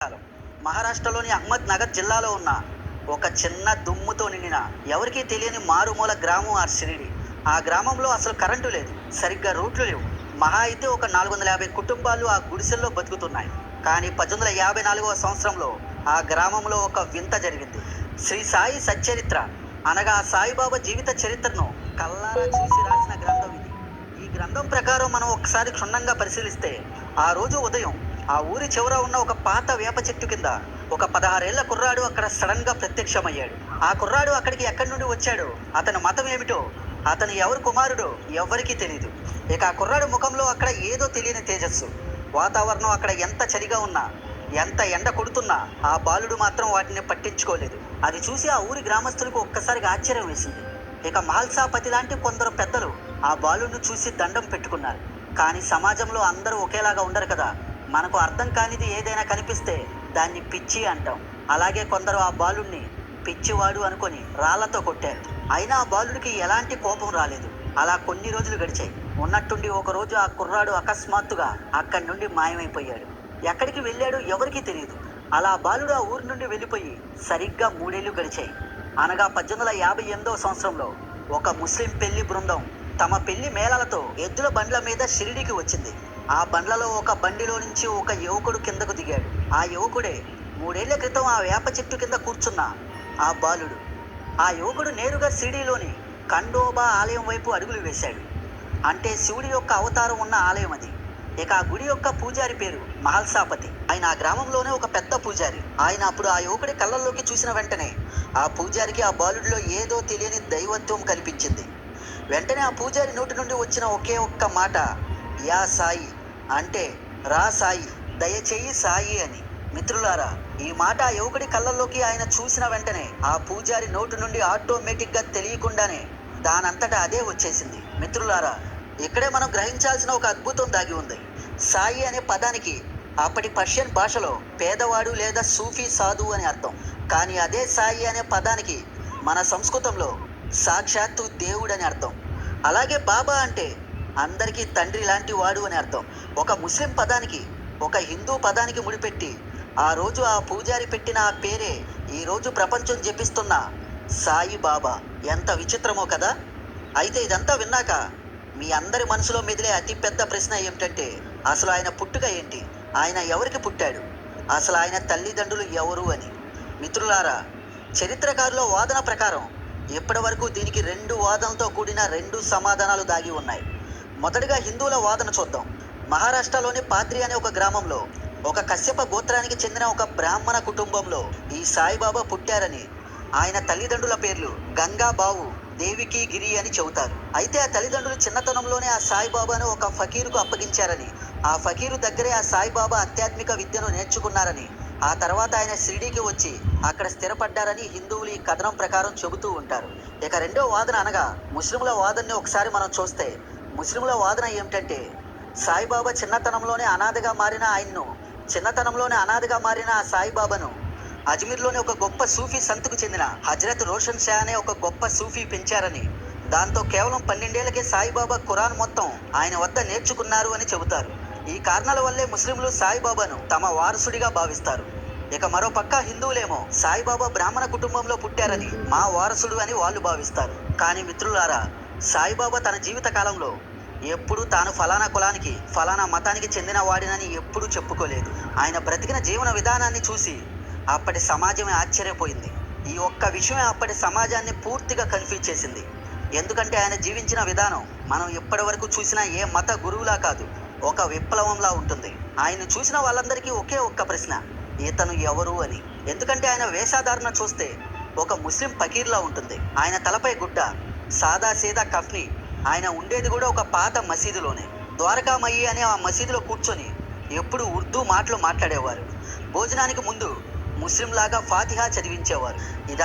మహారాష్ట్రలోని అహ్మద్ నగర్ జిల్లాలో ఉన్న ఒక చిన్న దుమ్ముతో నిండిన ఎవరికీ తెలియని మారుమూల గ్రామం ఆ షిరిడి. ఆ గ్రామంలో అసలు కరెంటు లేదు, సరిగ్గా రూట్లు లేవు. మహా అయితే ఒక 450 కుటుంబాలు ఆ గుడిసెల్లో బతుకుతున్నాయి. కానీ 1854వ సంవత్సరంలో ఆ గ్రామంలో ఒక వింత జరిగింది. శ్రీ సాయి సచ్చరిత్ర అనగా సాయిబాబా జీవిత చరిత్రను కల్లారా చూసి రాసిన గ్రంథం ఇది. ఈ గ్రంథం ప్రకారం మనం ఒకసారి క్షుణ్ణంగా పరిశీలిస్తే, ఆ రోజు ఉదయం ఆ ఊరి చివర ఉన్న ఒక పాత వేప చెట్టు కింద ఒక 16 ఏళ్ల కుర్రాడు అక్కడ సడన్ గా ప్రత్యక్షమయ్యాడు. ఆ కుర్రాడు అక్కడికి ఎక్కడి నుండి వచ్చాడో, అతని మతం ఏమిటో, అతను ఎవరి కుమారుడో ఎవ్వరికీ తెలియదు. ఇక ఆ కుర్రాడు ముఖంలో అక్కడ ఏదో తెలియని తేజస్సు. వాతావరణం అక్కడ ఎంత చలిగా ఉన్నా, ఎంత ఎండ కొడుతున్నా ఆ బాలుడు మాత్రం వాటిని పట్టించుకోలేదు. అది చూసి ఆ ఊరి గ్రామస్తులకు ఒక్కసారిగా ఆశ్చర్యం వేసింది. ఇక మహల్సాపతి లాంటి కొందరు పెద్దలు ఆ బాలుడిని చూసి దండం పెట్టుకున్నారు. కానీ సమాజంలో అందరూ ఒకేలాగా ఉండరు కదా. మనకు అర్థం కానిది ఏదైనా కనిపిస్తే దాన్ని పిచ్చి అంటాం. అలాగే కొందరు ఆ బాలుడిని పిచ్చివాడు అనుకొని రాళ్లతో కొట్టారు. అయినా ఆ బాలుడికి ఎలాంటి కోపం రాలేదు. అలా కొన్ని రోజులు గడిచాయి. ఉన్నట్టుండి ఒక రోజు ఆ కుర్రాడు అకస్మాత్తుగా అక్కడి నుండి మాయమైపోయాడు. ఎక్కడికి వెళ్ళాడో ఎవరికీ తెలియదు. అలా బాలుడు ఆ ఊరి నుండి వెళ్ళిపోయి సరిగ్గా 3 ఏళ్లు గడిచాయి. అనగా 1858వ సంవత్సరంలో ఒక ముస్లిం పెళ్లి బృందం తమ పెళ్లి మేళాలతో ఎద్దుల బండ్ల మీద షిరిడీకి వచ్చింది. ఆ బండ్లలో ఒక బండిలో నుంచి ఒక యువకుడు కిందకు దిగాడు. ఆ యువకుడే 3 ఏళ్ల క్రితం ఆ వేప చెట్టు కింద కూర్చున్న ఆ బాలుడు. ఆ యువకుడు నేరుగా షిరిడీలోని ఖండోబా ఆలయం వైపు అడుగులు వేశాడు. అంటే శివుడి యొక్క అవతారం ఉన్న ఆలయం అది. ఇక ఆ గుడి యొక్క పూజారి పేరు మహల్సాపతి. ఆయన ఆ గ్రామంలోనే ఒక పెద్ద పూజారి. ఆయన అప్పుడు ఆ యువకుడి కళ్ళల్లోకి చూసిన వెంటనే ఆ పూజారికి ఆ బాలుడిలో ఏదో తెలియని దైవత్వం కనిపించింది. వెంటనే ఆ పూజారి నోటి నుండి వచ్చిన ఒకే ఒక్క మాట, యా సాయి, అంటే రా సాయి, దయచేయి సాయి అని. మిత్రులారా, ఈ మాట ఆ యువకుడి కళ్ళల్లోకి ఆయన చూసిన వెంటనే ఆ పూజారి నోటి నుండి ఆటోమేటిక్గా తెలియకుండానే దానంతటా అదే వచ్చేసింది. మిత్రులారా, ఇక్కడే మనం గ్రహించాల్సిన ఒక అద్భుతం దాగి ఉంది. సాయి అనే పదానికి అప్పటి పర్షియన్ భాషలో పేదవాడు లేదా సూఫీ సాధువు అని అర్థం. కానీ అదే సాయి అనే పదానికి మన సంస్కృతంలో సాక్షాత్తు దేవుడని అర్థం. అలాగే బాబా అంటే అందరికీ తండ్రి లాంటి వాడు అని అర్థం. ఒక ముస్లిం పదానికి ఒక హిందూ పదానికి ముడిపెట్టి ఆ రోజు ఆ పూజారి పెట్టిన ఆ పేరే ఈ రోజు ప్రపంచం జపిస్తున్న సాయి బాబా. ఎంత విచిత్రమో కదా. అయితే ఇదంతా విన్నాక మీ అందరి మనసులో మెదిలే అతి పెద్ద ప్రశ్న ఏమిటంటే, అసలు ఆయన పుట్టుక ఏంటి, ఆయన ఎవరికి పుట్టాడు, అసలు ఆయన తల్లిదండ్రులు ఎవరు అని. మిత్రులారా, చరిత్రకారుల వాదన ప్రకారం ఇప్పటి వరకు దీనికి 2 వాదనలతో కూడిన 2 సమాధానాలు దాగి ఉన్నాయి. మొదటిగా హిందువుల వాదన చూద్దాం. మహారాష్ట్రలోని పాత్రి అనే ఒక గ్రామంలో ఒక కశ్యప గోత్రానికి చెందిన ఒక బ్రాహ్మణ కుటుంబంలో ఈ సాయిబాబా పుట్టారని, ఆయన తల్లిదండ్రుల పేర్లు గంగాబావు, దేవికి గిరి అని చెబుతారు. అయితే ఆ తల్లిదండ్రులు చిన్నతనంలోనే ఆ సాయిబాబాను ఒక ఫకీరుకు అప్పగించారని, ఆ ఫకీరు దగ్గరే ఆ సాయిబాబా ఆధ్యాత్మిక విద్యను నేర్చుకున్నారని, ఆ తర్వాత ఆయన షిరిడీకి వచ్చి అక్కడ స్థిరపడ్డారని హిందువులు ఈ కథనం ప్రకారం చెబుతూ ఉంటారు. ఇక రెండో వాదన అనగా ముస్లింల వాదనని ఒకసారి మనం చూస్తే, ముస్లింల వాదన ఏమిటంటే, సాయిబాబా చిన్నతనంలోనే అనాథగా మారిన ఆ సాయిబాబాను అజ్మీర్లోని ఒక గొప్ప సూఫీ సంతుకు చెందిన హజరత్ రోషన్ షా అనే ఒక గొప్ప సూఫీ పెంచారని, దాంతో కేవలం 12 ఏళ్లకే సాయిబాబా ఖురాన్ మొత్తం ఆయన వద్ద నేర్చుకున్నారు అని చెబుతారు. ఈ కారణాల వల్లే ముస్లింలు సాయిబాబాను తమ వారసుడిగా భావిస్తారు. ఇక మరో పక్క హిందువులేమో సాయిబాబా బ్రాహ్మణ కుటుంబంలో పుట్టారని మా వారసుడు అని వాళ్ళు భావిస్తారు. కానీ మిత్రులారా, సాయిబాబా తన జీవిత కాలంలో ఎప్పుడూ తాను ఫలానా కులానికి ఫలానా మతానికి చెందిన వాడినని ఎప్పుడూ చెప్పుకోలేదు. ఆయన బ్రతికిన జీవన విధానాన్ని చూసి అప్పటి సమాజమే ఆశ్చర్యపోయింది. ఈ ఒక్క విషయమే అప్పటి సమాజాన్ని పూర్తిగా కన్ఫ్యూజ్ చేసింది. ఎందుకంటే ఆయన జీవించిన విధానం మనం ఇప్పటి వరకు చూసిన ఏ మత గురువులా కాదు, ఒక విప్లవంలా ఉంటుంది. ఆయన చూసిన వాళ్ళందరికీ ఒకే ఒక్క ప్రశ్న, ఇతను ఎవరు అని. ఎందుకంటే ఆయన వేషధారణ చూస్తే ఒక ముస్లిం ఫకీర్లా ఉంటుంది. ఆయన తలపై గుడ్డ, సాదా సీదా కఫ్ని. ఆయన ఉండేది కూడా ఒక పాత మసీదులోనే. ద్వారకామయ్యి అనే ఆ మసీదులో కూర్చొని ఎప్పుడు ఉర్దూ మాటలు మాట్లాడేవారు. భోజనానికి ముందు ముస్లింలాగా ఫాతిహా చదివించేవారు.